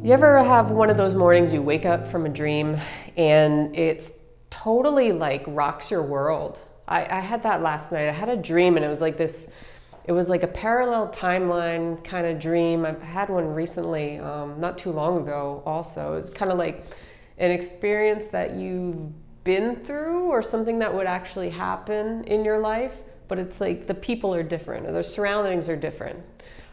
You ever have one of those mornings you wake up from a dream and it's totally like rocks your world? I had that last night. I had a dream and it was like this, it was like a parallel timeline kind of dream. I've had one recently, not too long ago also. It's kind of like an experience that you've been through or something that would actually happen in your life, but it's like the people are different or the surroundings are different.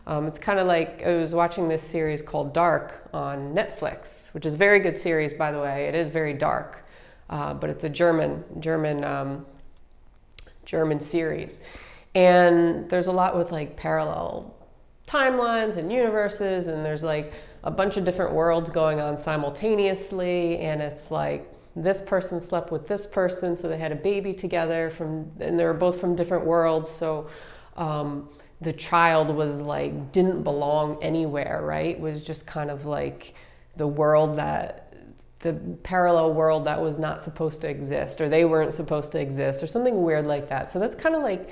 It's kind of like I was watching this series called Dark on Netflix, which is a very good series, by the way. It is very dark, but it's a German series, and there's a lot with like parallel timelines and universes, and there's like a bunch of different worlds going on simultaneously, and it's like this person slept with this person, so they had a baby together and they were both from different worlds, so the child was like, didn't belong anywhere, right? It was just kind of like the parallel world that was not supposed to exist, or they weren't supposed to exist, or something weird like that. So that's kind of like,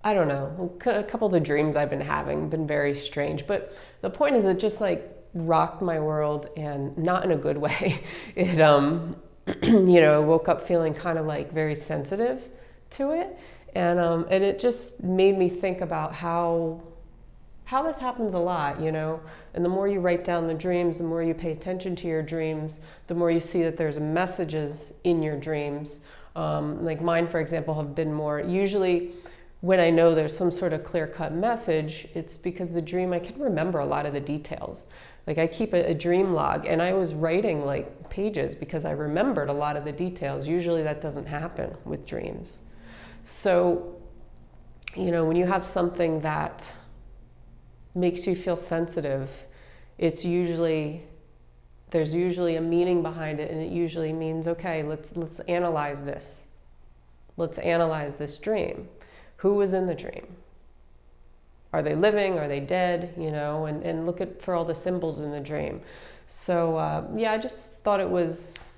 I don't know, a couple of the dreams I've been having have been very strange. But the point is, it just like rocked my world, and not in a good way. It, I woke up feeling kind of like very sensitive to it. And it just made me think about how this happens a lot, and the more you write down the dreams, the more you pay attention to your dreams, the more you see that there's messages in your dreams. Like mine, for example, have been more, usually when I know there's some sort of clear-cut message, it's because the dream, I can remember a lot of the details. Like I keep a dream log, and I was writing like pages because I remembered a lot of the details. Usually that doesn't happen with dreams. So, when you have something that makes you feel sensitive, there's usually a meaning behind it, and it usually means, okay, let's analyze this. Let's analyze this dream. Who was in the dream? Are they living? Are they dead? And look for all the symbols in the dream. So, I just thought it was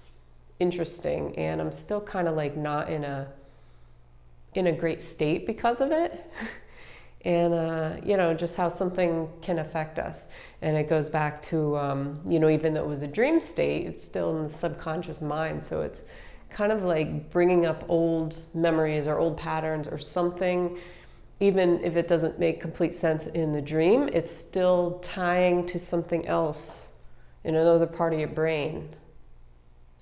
interesting, and I'm still kind of like not in a great state because of it. And, just how something can affect us. And it goes back to, even though it was a dream state, it's still in the subconscious mind. So it's kind of like bringing up old memories or old patterns or something. Even if it doesn't make complete sense in the dream, it's still tying to something else in another part of your brain.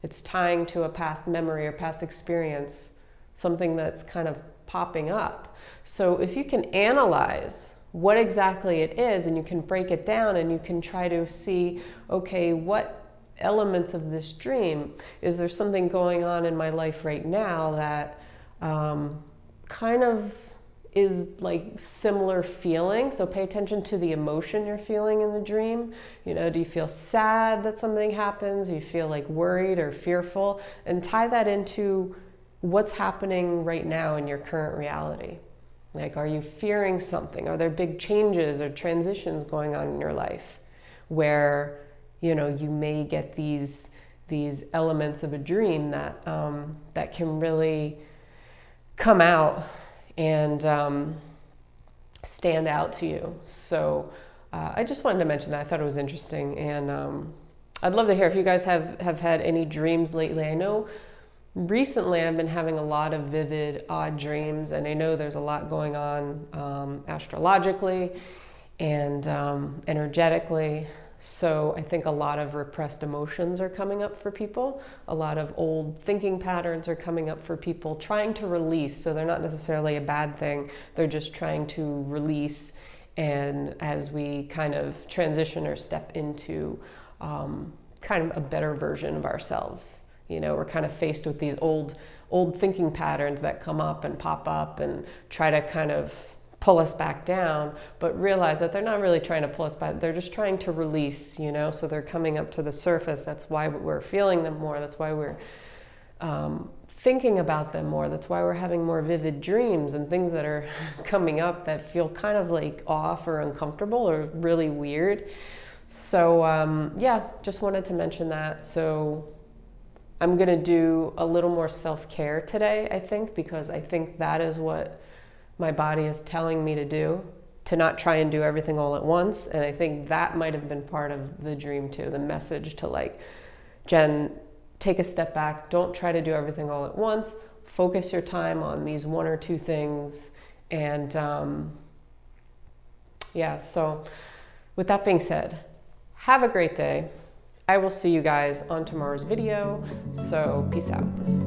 It's tying to a past memory or past experience, something that's kind of popping up. So if you can analyze what exactly it is, and you can break it down, and you can try to see, okay, what elements of this dream, is there something going on in my life right now that kind of is like similar feeling? So pay attention to the emotion you're feeling in the dream. Do you feel sad that something happens? Do you feel like worried or fearful? And tie that into what's happening right now in your current reality. Like, are you fearing something? Are there big changes or transitions going on in your life where, you may get these elements of a dream that that can really come out and stand out to you. So I just wanted to mention that. I thought it was interesting, and I'd love to hear if you guys have had any dreams lately. I know recently I've been having a lot of vivid, odd dreams, and I know there's a lot going on astrologically and energetically. So I think a lot of repressed emotions are coming up for people. A lot of old thinking patterns are coming up for people, trying to release. So they're not necessarily a bad thing. They're just trying to release. And as we kind of transition or step into kind of a better version of ourselves, we're kind of faced with these old thinking patterns that come up and pop up and try to kind of pull us back down, but realize that they're not really trying to pull us back. They're just trying to release, so they're coming up to the surface. That's why we're feeling them more. That's why we're thinking about them more. That's why we're having more vivid dreams and things that are coming up that feel kind of like off or uncomfortable or really weird. So just wanted to mention that. So I'm going to do a little more self-care today, I think, because I think that is what my body is telling me to do. to not try and do everything all at once. And I think that might have been part of the dream too, the message to like, Jen, take a step back, don't try to do everything all at once, focus your time on these one or two things. And yeah, so with that being said, have a great day. I will see you guys on tomorrow's video, so peace out.